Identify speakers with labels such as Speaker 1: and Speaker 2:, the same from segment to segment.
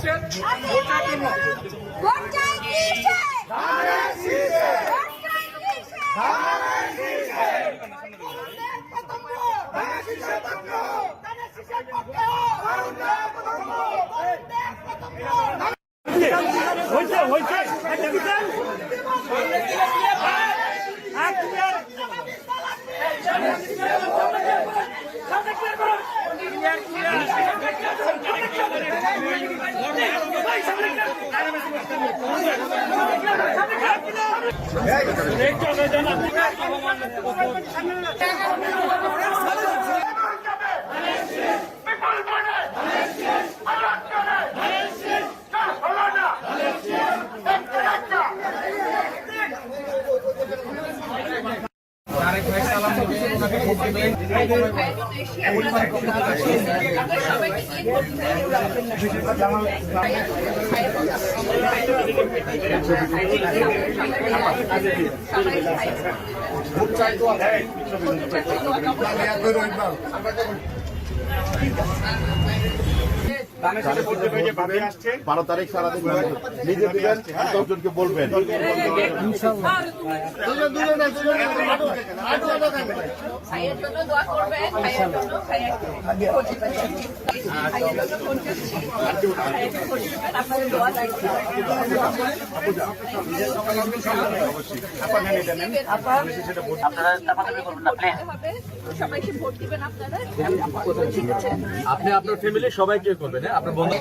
Speaker 1: আসছেন ভোটার জন্য।
Speaker 2: ভোট চাই কিসে? ধানের শীষে। ভোট চাই কিসে? ধানের শীষে। করুণের পতঙ্গ। ধানের শীষে পতঙ্গ। ধানের শীষে পতঙ্গ। করুণের পতঙ্গ। করুণের পতঙ্গ।
Speaker 3: হইছে হইছে একটা বিচার আর তুমি আর
Speaker 4: বারো তারিখ সারাদিন নিজে দিবেন, 10 জনকে বলবেন।
Speaker 2: ভাইয়ের জন্য দোয়া করবেন, ভাইয়ের জন্য আপনাদের দোয়া লাগবে। সবাইকে ভোট দিবেন আপনারা, ঠিক আছে?
Speaker 5: আপনি আপনার ফ্যামিলি সবাইকে করবেন, হ্যাঁ? আপনার বন্ধু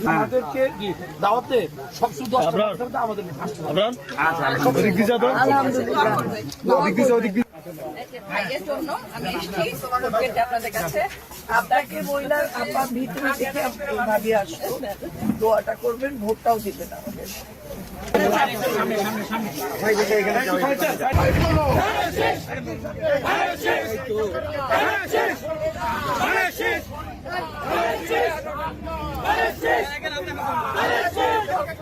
Speaker 3: আমাদেরকে দাওয়াতে সবসময় 10 টাকা আমাদের
Speaker 2: ভাইয়ের জন্য আমি এসেছি আপনাদের কাছে। আপনাকে মহিলার আপনার ভিতরে দেখে ভাবি আসতো, দোয়াটা করবেন, ভোটটাও দিবেন আমাদের।
Speaker 3: ধানের শীষ